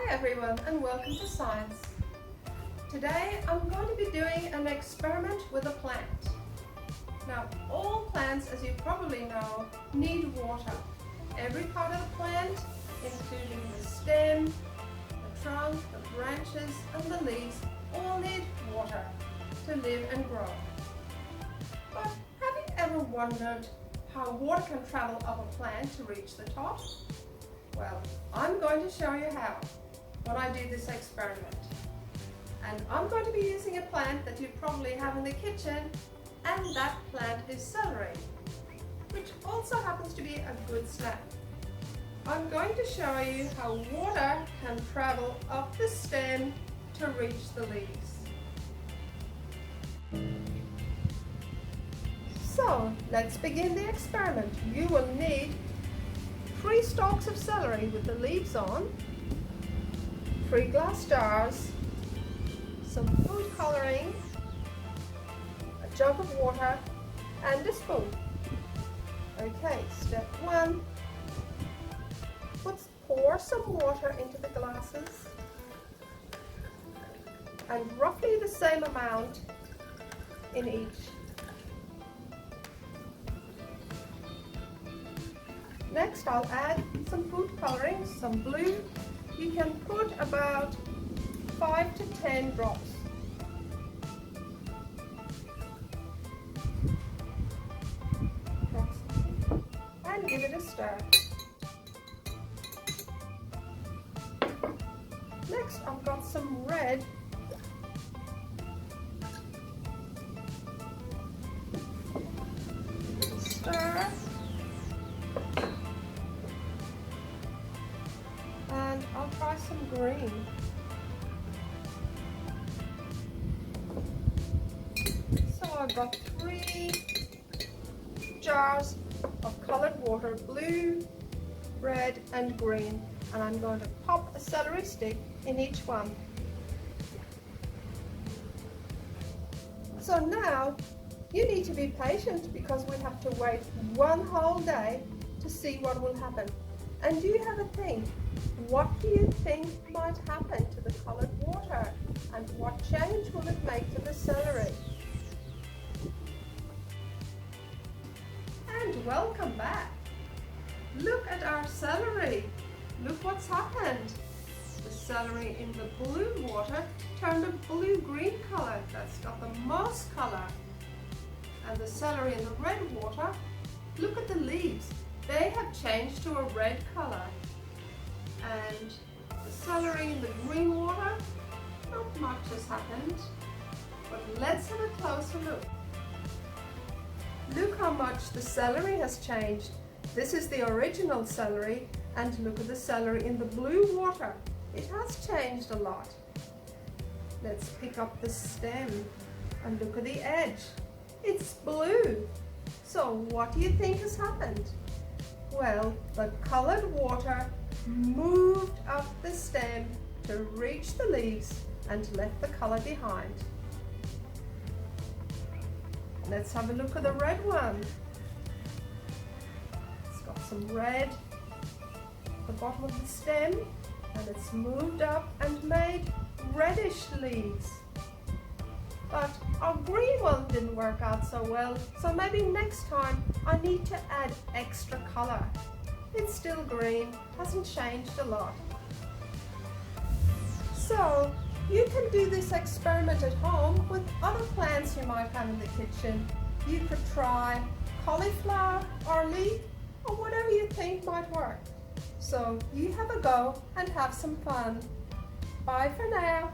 everyone and welcome to Science. Today I'm going to be doing an experiment with a plant. Now all plants, as you probably know, need water. Every part of the plant, including the stem, the trunk, the branches and the leaves, all need water to live and grow. But have you ever wondered how water can travel up a plant to reach the top? Well, I'm going to show you how when I do this experiment. And I'm going to be using a plant that you probably have in the kitchen, and that plant is celery, which also happens to be a good snack. I'm going to show you how water can travel up the stem to reach the leaves. So let's begin the experiment. You will need 3 stalks of celery with the leaves on, 3 glass jars, some food coloring, a jug of water and a spoon. Okay, step 1. Pour some water into the glasses and roughly the same amount in each. Next I'll add some food coloring, some blue. You can put about 5 to 10 drops. And give it a stir. Next I've got some red. Stir. And I'll try some green. So I've got 3 jars of colored water, blue, red and green, and I'm going to pop a celery stick in each one. So now you need to be patient because we have to wait 1 whole day to see what will happen. And do you have a think? What do you think might happen to the colored water? And what change will it make to the celery? And welcome back. Look at our celery. Look what's happened. The celery in the blue water turned a blue-green color. That's got the most color. And the celery in the red water, look at the leaves. They have changed to a red color. And the celery in the green water, not much has happened. But let's have a closer look. Look how much the celery has changed. This is the original celery, and look at the celery in the blue water. It has changed a lot. Let's pick up the stem and look at the edge. It's blue. So what do you think has happened? Well, the colored water moved up the stem to reach the leaves and left the color behind. Let's have a look at the red one. It's got some red at the bottom of the stem, and it's moved up and made reddish leaves. But our green one didn't work out so well, so maybe next time I need to add extra color. It's still green, hasn't changed a lot. So you can do this experiment at home with other plants you might have in the kitchen. You could try cauliflower or leek or whatever you think might work. So you have a go and have some fun. Bye for now.